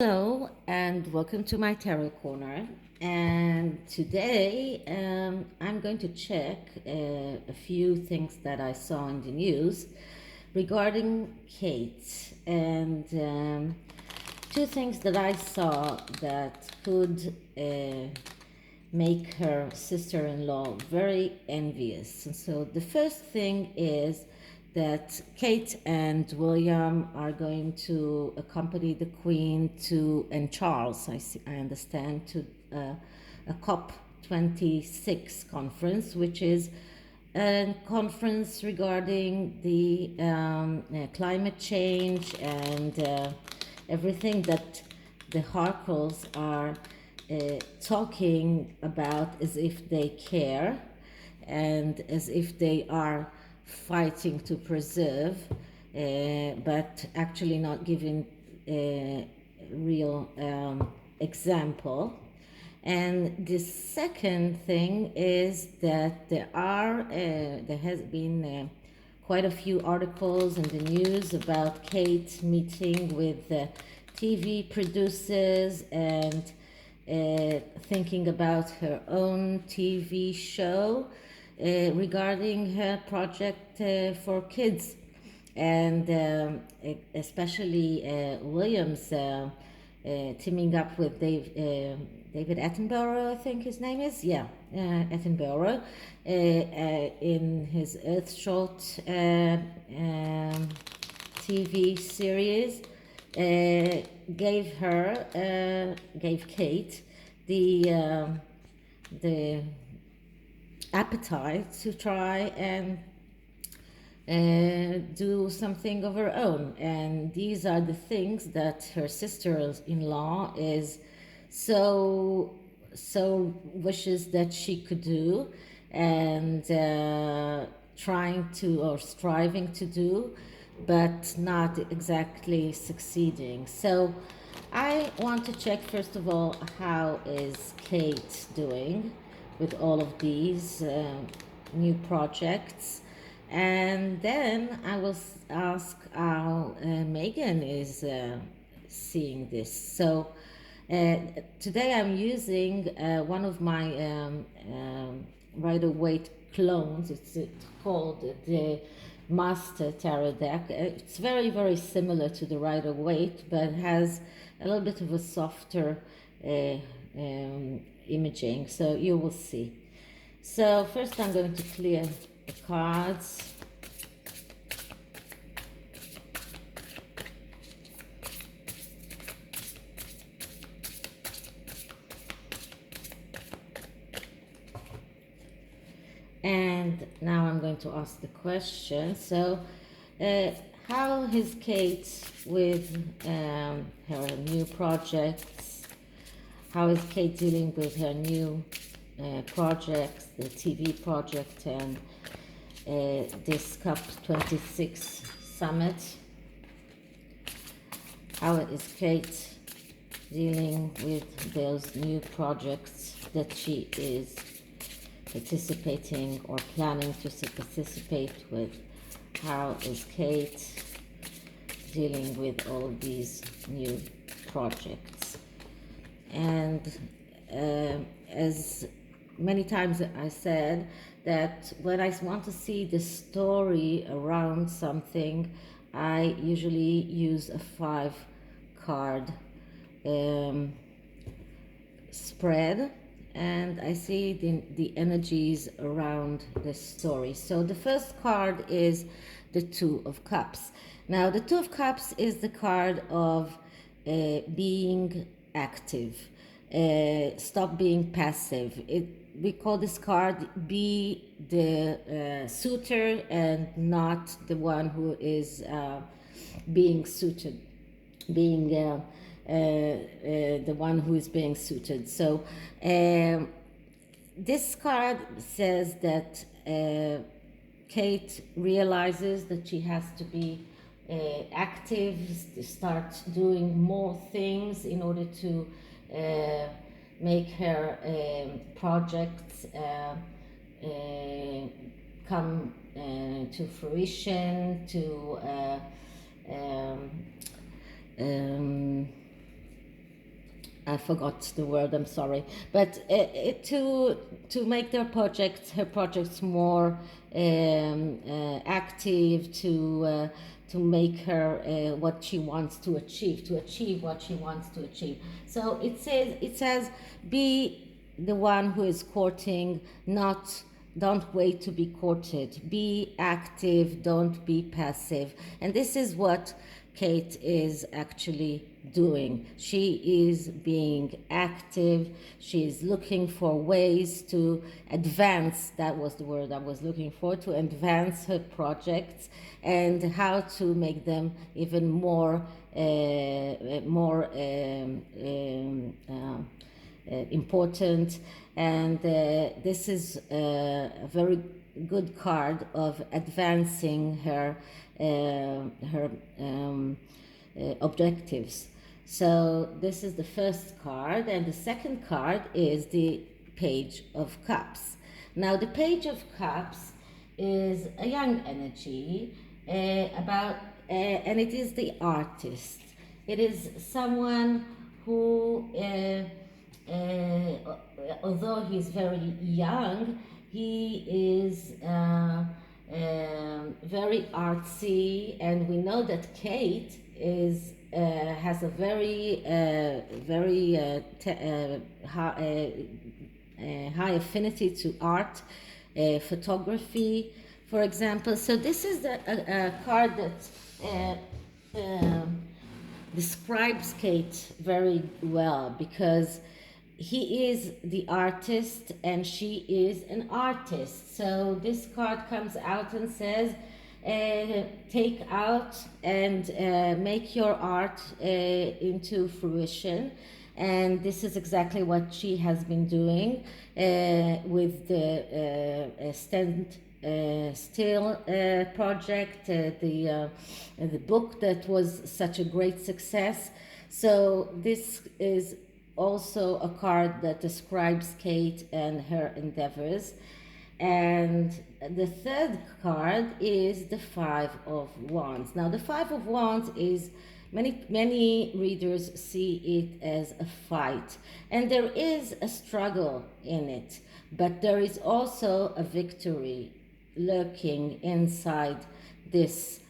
Hello and welcome to my tarot corner. And today I'm going to check a few things that I saw in the news regarding Kate, and two things that I saw that could make her sister-in-law very envious. And so the first thing is that Kate and William are going to accompany the Queen and Charles, I understand, to a COP26 conference, which is a conference regarding the climate change and everything that the Harkles are talking about as if they care and as if they are fighting to preserve, but actually not giving a real example. And the second thing is that there has been quite a few articles in the news about Kate meeting with TV producers and thinking about her own TV show regarding her project for kids, and especially Williams teaming up with David Attenborough, I think his name is, Attenborough, in his Earthshot TV series. Gave Kate the appetite to try and do something of her own. And these are the things that her sister-in-law is so wishes that she could do, and trying to or striving to do, but not exactly succeeding. So I want to check, first of all, how is Kate doing with all of these new projects, and then I will ask how Meghan is seeing this. So today I'm using one of my Rider-Waite clones. It's called the Master Tarot deck. It's very, very similar to the Rider-Waite, but has a little bit of a softer imaging, so you will see. So first I'm going to clear the cards. And now I'm going to ask the question. So how is Kate with her new projects? How is Kate dealing with her new projects, the TV project and this COP26 summit? How is Kate dealing with those new projects that she is participating or planning to participate with? How is Kate dealing with all these new projects? And as many times I said, that when I want to see the story around something, I usually use a 5-card spread, and I see the energies around the story. So the first card is the Two of Cups. Now the Two of Cups is the card of being active. Stop being passive. We call this card be the suitor and not the one who is being suited, being the one who is being suited. So this card says that Kate realizes that she has to be active, to start doing more things in order to make her projects come to fruition, to I forgot the word. I'm sorry, but to make her projects more active, to make her what she wants to achieve what she wants to achieve. So it says be the one who is courting, not don't wait to be courted. Be active, don't be passive. And this is what Kate is actually doing. She is being active. She is looking for ways to advance, that was the word I was looking for, to advance her projects and how to make them even more important. And this is a very good card of advancing her objectives. So this is the first card, and the second card is the Page of Cups. Now the Page of Cups is a young energy, and it is the artist. It is someone who, although he's very young, he is very artsy, and we know that Kate is has a very high affinity to art, photography, for example. So this is a card that describes Kate very well, because he is the artist and she is an artist. So this card comes out and says, take out and make your art into fruition. And this is exactly what she has been doing with the still project, the book that was such a great success. So this is also a card that describes Kate and her endeavors. And the third card is the Five of Wands. Now the Five of Wands is, many readers see it as a fight, and there is a struggle in it, but there is also a victory lurking inside this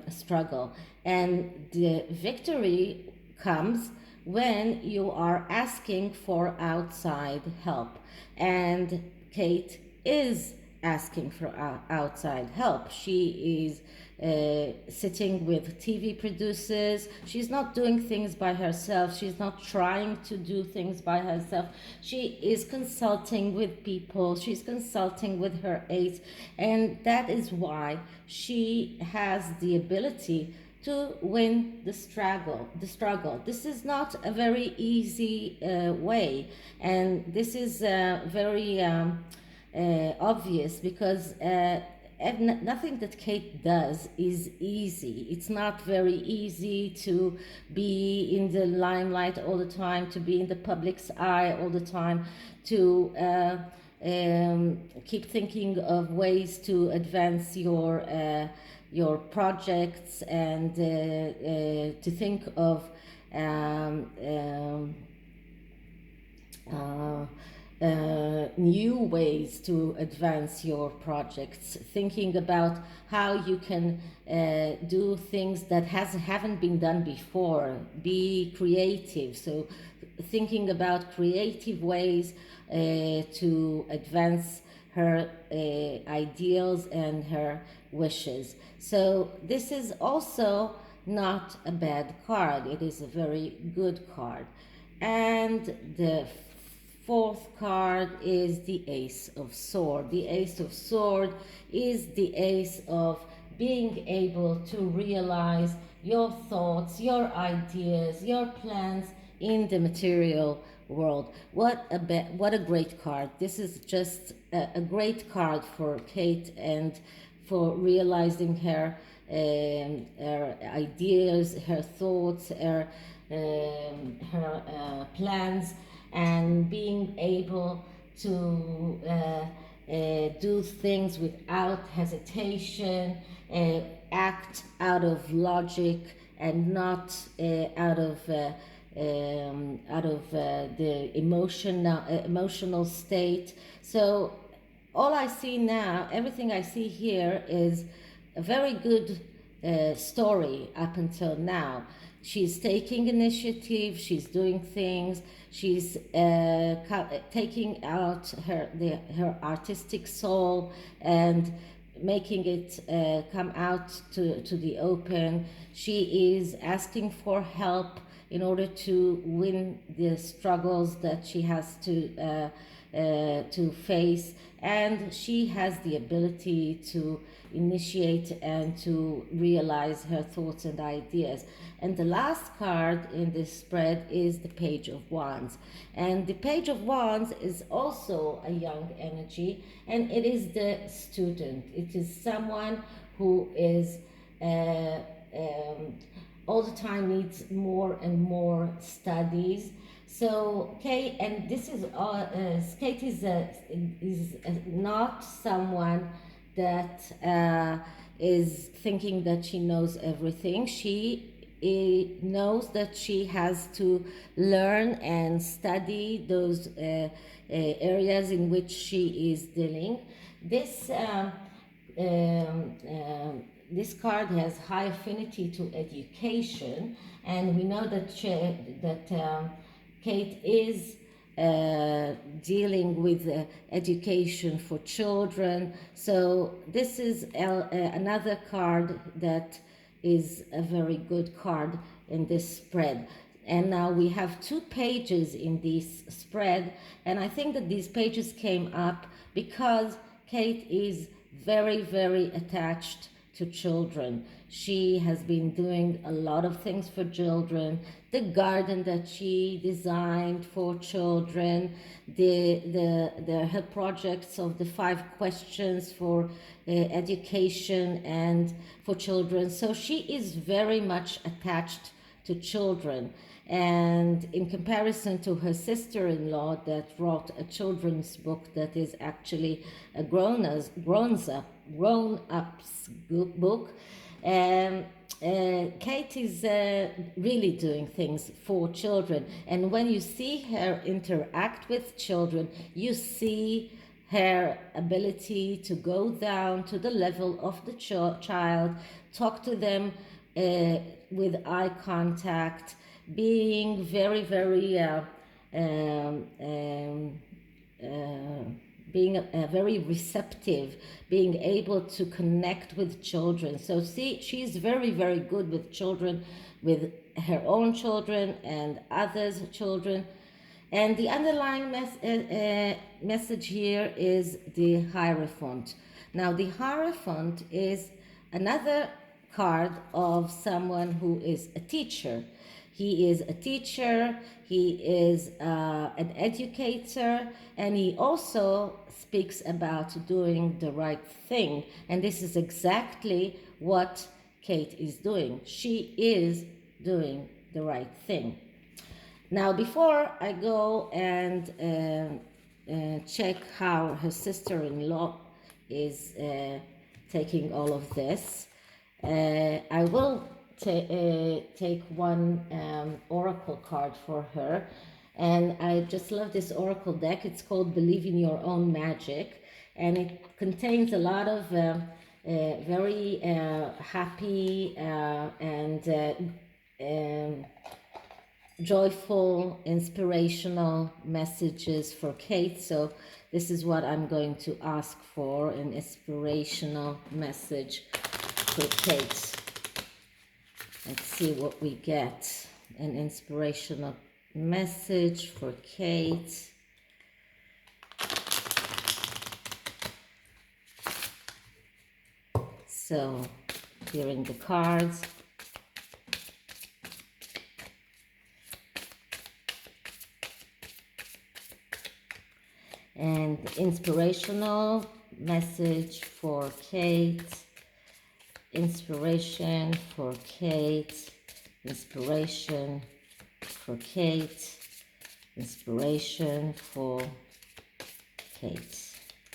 struggle. And the victory comes when you are asking for outside help. And Kate is asking for outside help. She is sitting with TV producers. She's not doing things by herself. She's not trying to do things by herself. She is consulting with people. She's consulting with her aides. And that is why she has the ability to win the struggle. This is not a very easy way, and this is very obvious, because nothing that Kate does is easy. It's not very easy to be in the limelight all the time, to be in the public's eye all the time, to keep thinking of ways to advance your projects, and to think of new ways to advance your projects, thinking about how you can do things that haven't been done before, be creative. So thinking about creative ways to advance her ideals and her wishes. So this is also not a bad card. It is a very good card. And the fourth card is the Ace of Swords. The Ace of Swords is the ace of being able to realize your thoughts, your ideas, your plans in the material world. What a great card. This is just a great card for Kate, and for realizing her ideas, her thoughts, her plans, and being able to do things without hesitation, act out of logic and not out of out of the emotional state. So all I see now, everything I see here is a very good story up until now. She's taking initiative, she's doing things, she's taking out her artistic soul and making it come out to the open. She is asking for help in order to win the struggles that she has to face, and she has the ability to initiate and to realize her thoughts and ideas. And the last card in this spread is the Page of Wands. And the Page of Wands is also a young energy, and it is the student. It is someone who is all the time needs more and more studies. So Kate, and this is Kate is not someone that is thinking that she knows everything. She knows that she has to learn and study those areas in which she is dealing. This card has high affinity to education, and we know that Kate is dealing with education for children. So this is another card that is a very good card in this spread. And now we have 2 pages in this spread, and I think that these pages came up because Kate is very, very attached to children. She has been doing a lot of things for children. The garden that she designed for children, her projects of the 5 questions for education and for children. So she is very much attached to children. And in comparison to her sister-in-law that wrote a children's book that is actually a grown-ups book, Kate is really doing things for children. And when you see her interact with children, you see her ability to go down to the level of the child, talk to them with eye contact, being very, very being very receptive, being able to connect with children. So see, she's very, very good with children, with her own children and others' children. And the underlying message here is the Hierophant. Now, the Hierophant is another card of someone who is a teacher. He is a teacher, he is an educator, and he also speaks about doing the right thing. And this is exactly what Kate is doing. She is doing the right thing. Now, before I go and check how her sister-in-law is taking all of this, I will take one oracle card for her. And I just love this oracle deck. It's called Believe in Your Own Magic, and it contains a lot of very happy and joyful, inspirational messages for Kate. So this is what I'm going to ask for, an inspirational message for Kate. Let's see what we get. An inspirational message for Kate. So, hearing the cards. And inspirational message for Kate. Inspiration for Kate, inspiration for Kate, inspiration for Kate.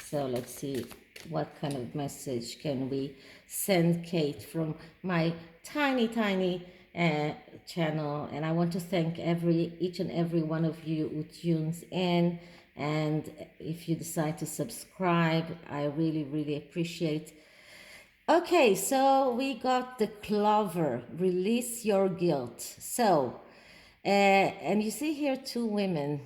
So let's see what kind of message can we send Kate from my tiny, tiny uh, channel, and I want to thank each and every one of you who tunes in. And if you decide to subscribe, I really, really appreciate. Okay, so we got the clover, release your guilt. So, and you see here two women,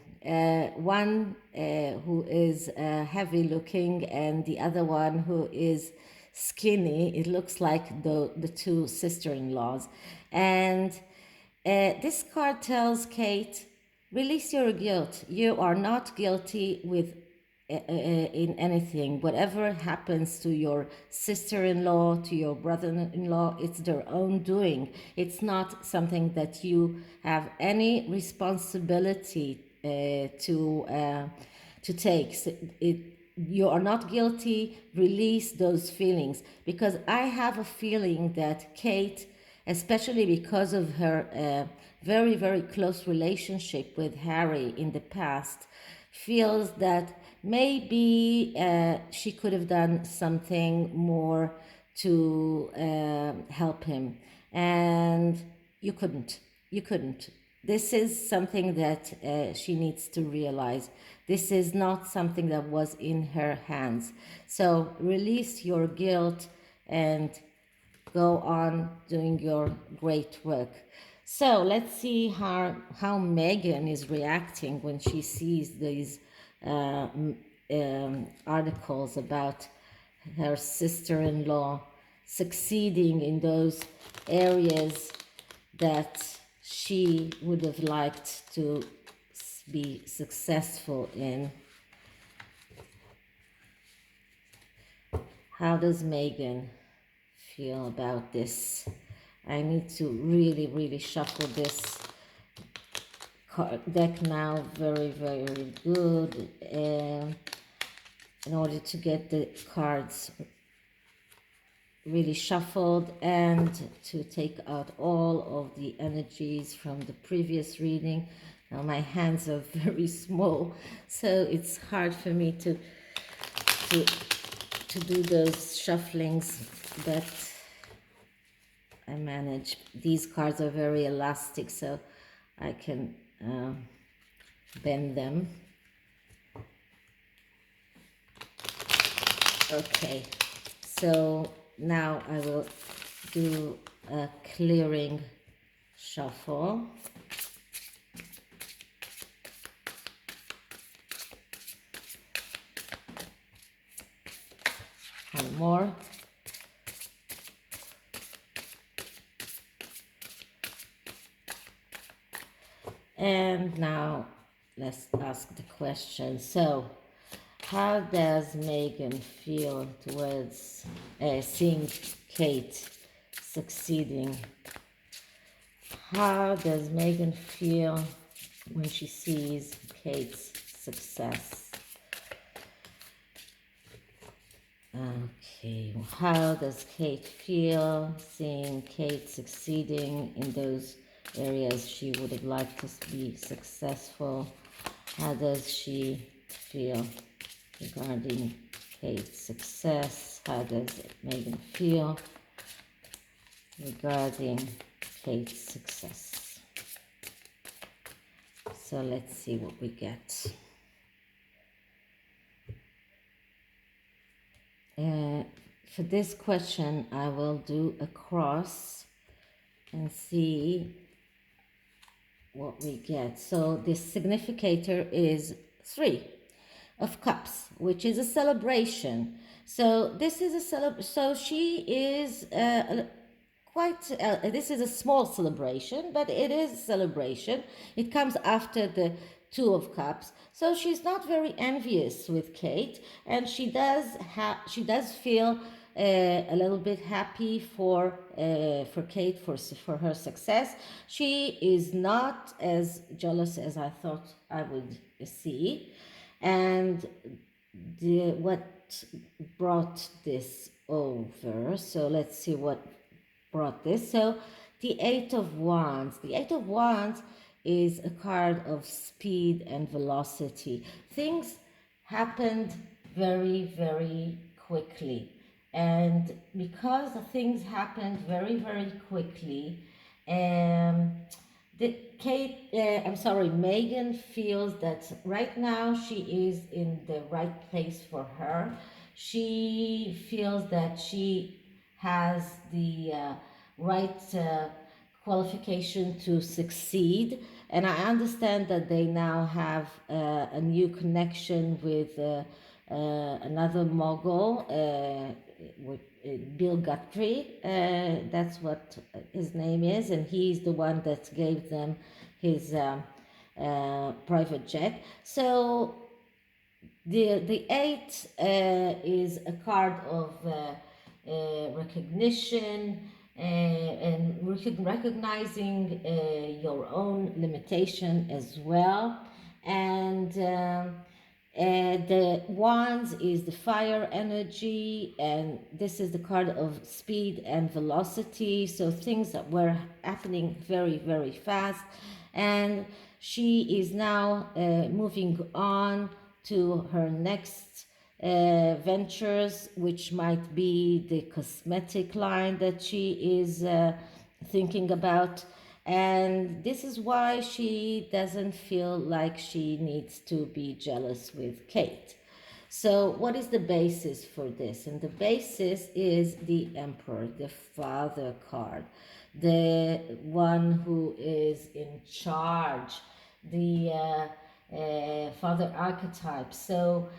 one who is heavy looking and the other one who is skinny. It looks like the two sister-in-laws. And this card tells Kate, release your guilt. You are not guilty with in anything. Whatever happens to your sister-in-law, to your brother-in-law, it's their own doing. It's not something that you have any responsibility to take. So you are not guilty. Release those feelings, because I have a feeling that Kate, especially because of her very, very close relationship with Harry in the past, feels that maybe she could have done something more to help him. And you couldn't. You couldn't. This is something that she needs to realize. This is not something that was in her hands. So release your guilt and go on doing your great work. So let's see how Meghan is reacting when she sees these articles about her sister-in-law succeeding in those areas that she would have liked to be successful in. How does Meghan feel about this? I need to really, really shuffle this deck now very, very good in order to get the cards really shuffled and to take out all of the energies from the previous reading. Now my hands are very small, so it's hard for me to do those shufflings, but I manage. These cards are very elastic, so I can bend them. Okay, so now I will do a clearing shuffle. One more. And now let's ask the question. So, how does Meghan feel towards seeing Kate succeeding? How does Meghan feel when she sees Kate's success? Okay, how does Kate feel seeing Kate succeeding in those areas she would have liked to be successful? How does she feel regarding Kate's success? How does Meghan feel regarding Kate's success? So let's see what we get. For this question, I will do a cross and see what we get. So the significator is 3 of Cups, which is a celebration. So this is a so she is quite this is a small celebration, but it is a celebration. It comes after the 2 of Cups, so she's not very envious with Kate, and she does feel a little bit happy for Kate for her success. She is not as jealous as I thought I would see. And what brought this over? So let's see what brought this. So the 8 of Wands. The 8 of Wands is a card of speed and velocity. Things happened very, very quickly. And because things happened very, very quickly, Um, Meghan feels that right now she is in the right place for her. She feels that she has the right qualification to succeed. And I understand that they now have a new connection with another mogul, with Bill Guthrie. That's what his name is, and he's the one that gave them his private jet. So the eight is a card of recognition and recognizing your own limitation as well. And the wands is the fire energy, and this is the card of speed and velocity. So things that were happening very, very fast. And she is now moving on to her next ventures, which might be the cosmetic line that she is thinking about. And this is why she doesn't feel like she needs to be jealous with Kate. So, what is the basis for this? And the basis is the Emperor, the father card, the one who is in charge, the father archetype. So,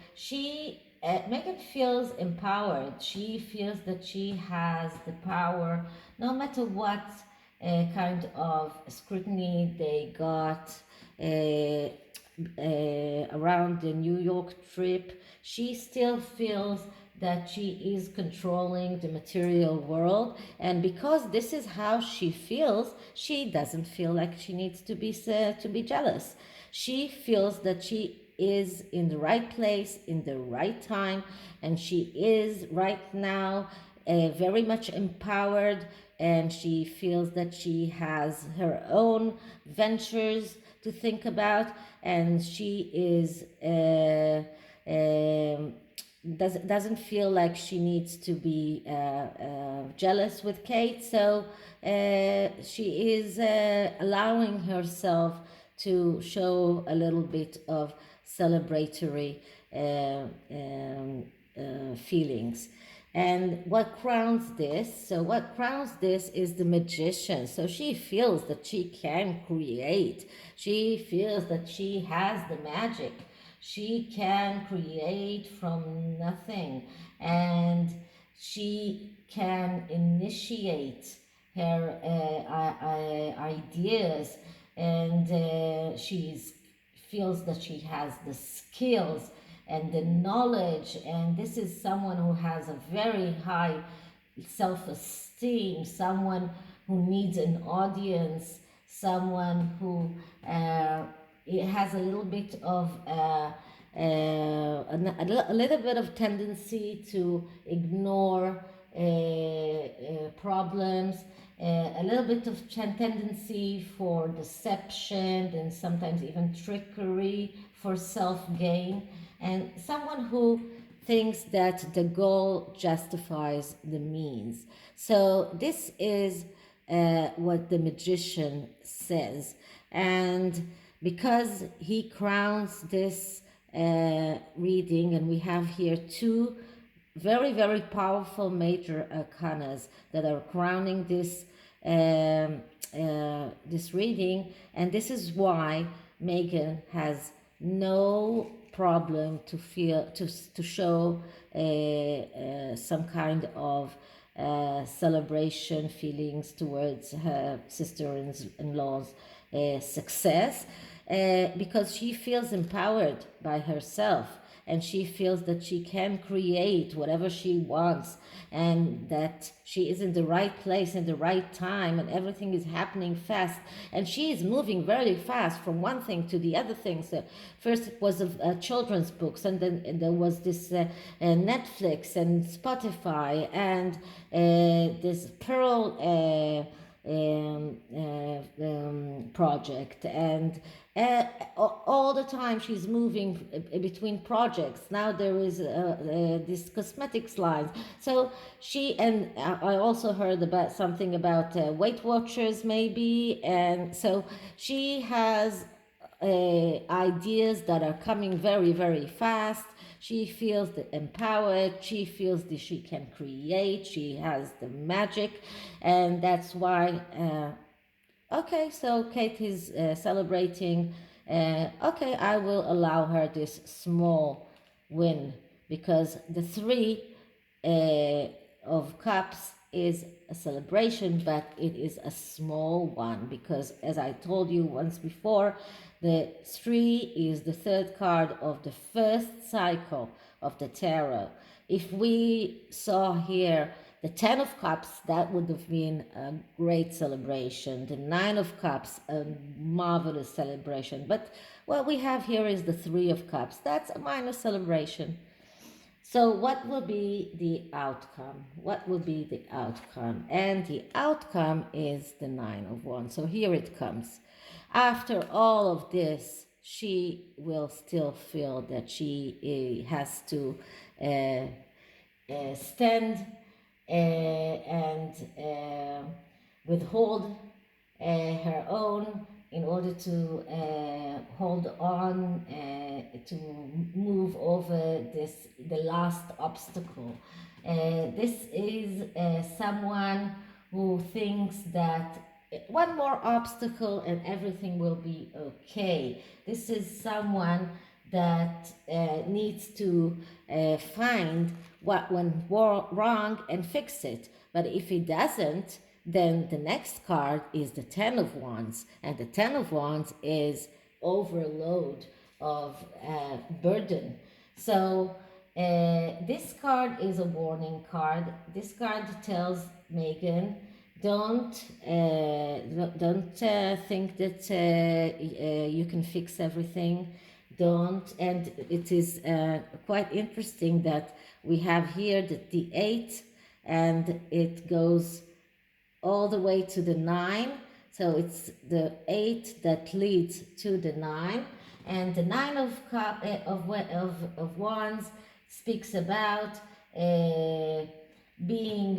Meghan feels empowered. She feels that she has the power no matter what kind of scrutiny they got around the New York trip. She still feels that she is controlling the material world, and because this is how she feels, she doesn't feel like she needs to be jealous. She feels that she is in the right place in the right time, and she is right now very much empowered, and she feels that she has her own ventures to think about, and she is doesn't feel like she needs to be jealous with Kate. So she is allowing herself to show a little bit of celebratory feelings. And what crowns this? So, what crowns this is the magician. So, she feels that she can create. She feels that she has the magic. She can create from nothing. And she can initiate her ideas. And she feels that she has the skills and the knowledge, and this is someone who has a very high self-esteem, someone who needs an audience, someone who it has a little bit of a little bit of tendency to ignore problems, a little bit of tendency for deception and sometimes even trickery for self-gain, and someone who thinks that the goal justifies the means. So this is what the magician says. And because he crowns this reading, and we have here two very, very powerful major arcanas that are crowning this reading, and this is why Meghan has no problem to show some kind of celebration feelings towards her sister-in-law's success, because she feels empowered by herself, and she feels that she can create whatever she wants, and that she is in the right place in the right time, and everything is happening fast, and she is moving very fast from one thing to the other thing. So first it was children's books, and then there was this Netflix and Spotify, and this Pearl project, and all the time she's moving between projects. Now there is this cosmetics line. So she, and I also heard about something about Weight Watchers maybe, and so she has ideas that are coming very, very fast. She feels empowered. She feels that she can create. She has the magic, and that's why. Okay, so Kate is celebrating. Okay, I will allow her this small win because the three uh, of cups is a celebration, but it is a small one because, as I told you once before, the three is the third card of the first cycle of the tarot. If we saw here the Ten of Cups, that would have been a great celebration. The Nine of Cups, a marvelous celebration. But what we have here is the Three of Cups. That's a minor celebration. So what will be the outcome? What will be the outcome? And the outcome is the Nine of Wands. So here it comes. After all of this, she will still feel that she has to stand and withhold her own in order to hold on to move over the last obstacle. This is someone who thinks that one more obstacle and everything will be okay. This is someone that needs to find what went wrong and fix it. But if he doesn't, then the next card is the Ten of Wands. And the Ten of Wands is overload of burden. So this card is a warning card. This card tells Meghan, don't think that you can fix everything. Don't. And it is quite interesting that we have here the 8, and it goes all the way to the 9. So it's the 8 that leads to the 9, and the 9 of Wands speaks about being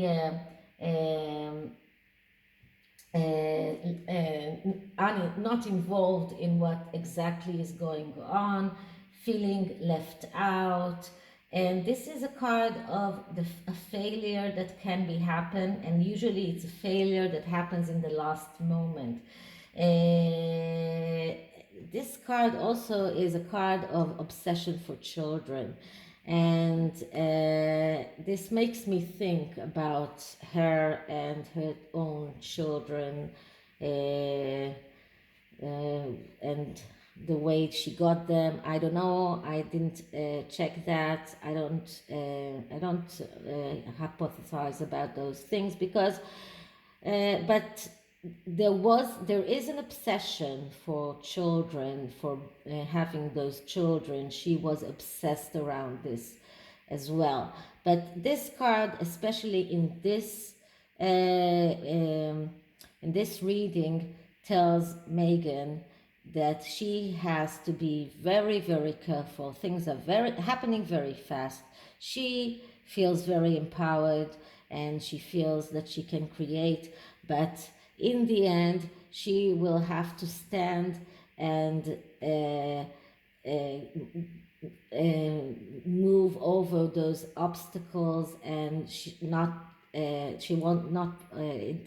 not involved in what exactly is going on, feeling left out. And this is a card of a failure that can be happen, and usually it's a failure that happens in the last moment. This card also is a card of obsession for children, and this makes me think about her and her own children, and the way she got them. I don't know. I didn't check that. I don't hypothesize about those things because, but there is an obsession for children, for having those children. She was obsessed around this as well. But this card, especially in this reading, tells Meghan that she has to be very, very careful. Things are happening very fast. She feels very empowered and she feels that she can create, but in the end, she will have to stand and move over those obstacles, and she won't not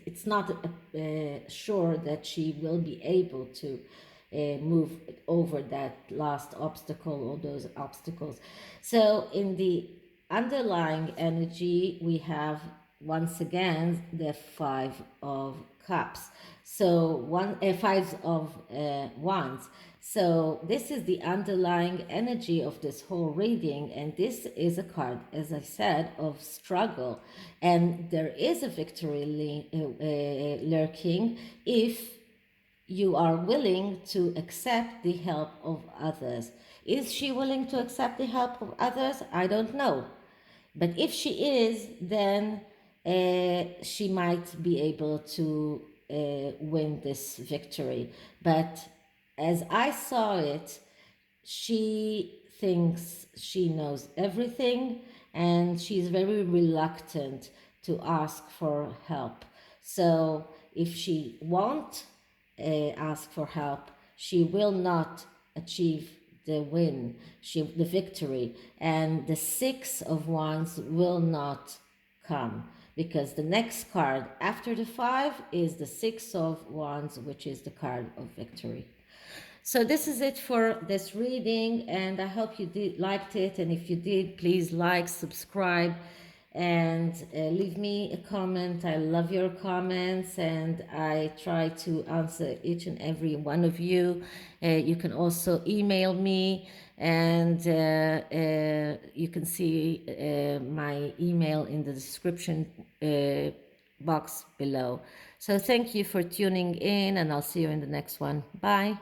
it's not sure that she will be able to move over that last obstacle or those obstacles. So in the underlying energy, we have once again the Five of Cups. So Five of Wands. So this is the underlying energy of this whole reading, and this is a card, as I said, of struggle, and there is a victory lurking if you are willing to accept the help of others. Is she willing to accept the help of others? I don't know. But if she is, then she might be able to win this victory. But as I saw it, she thinks she knows everything, and she's very reluctant to ask for help. So if she won't ask for help, she will not achieve the win, the victory, and the Six of Wands will not come, because the next card after the five is the Six of Wands, which is the card of victory. So this is it for this reading, and I hope you liked it. And if you did, please like, subscribe, and leave me a comment. I love your comments, and I try to answer each and every one of you. You can also email me, and you can see my email in the description box below. So thank you for tuning in, and I'll see you in the next one. Bye.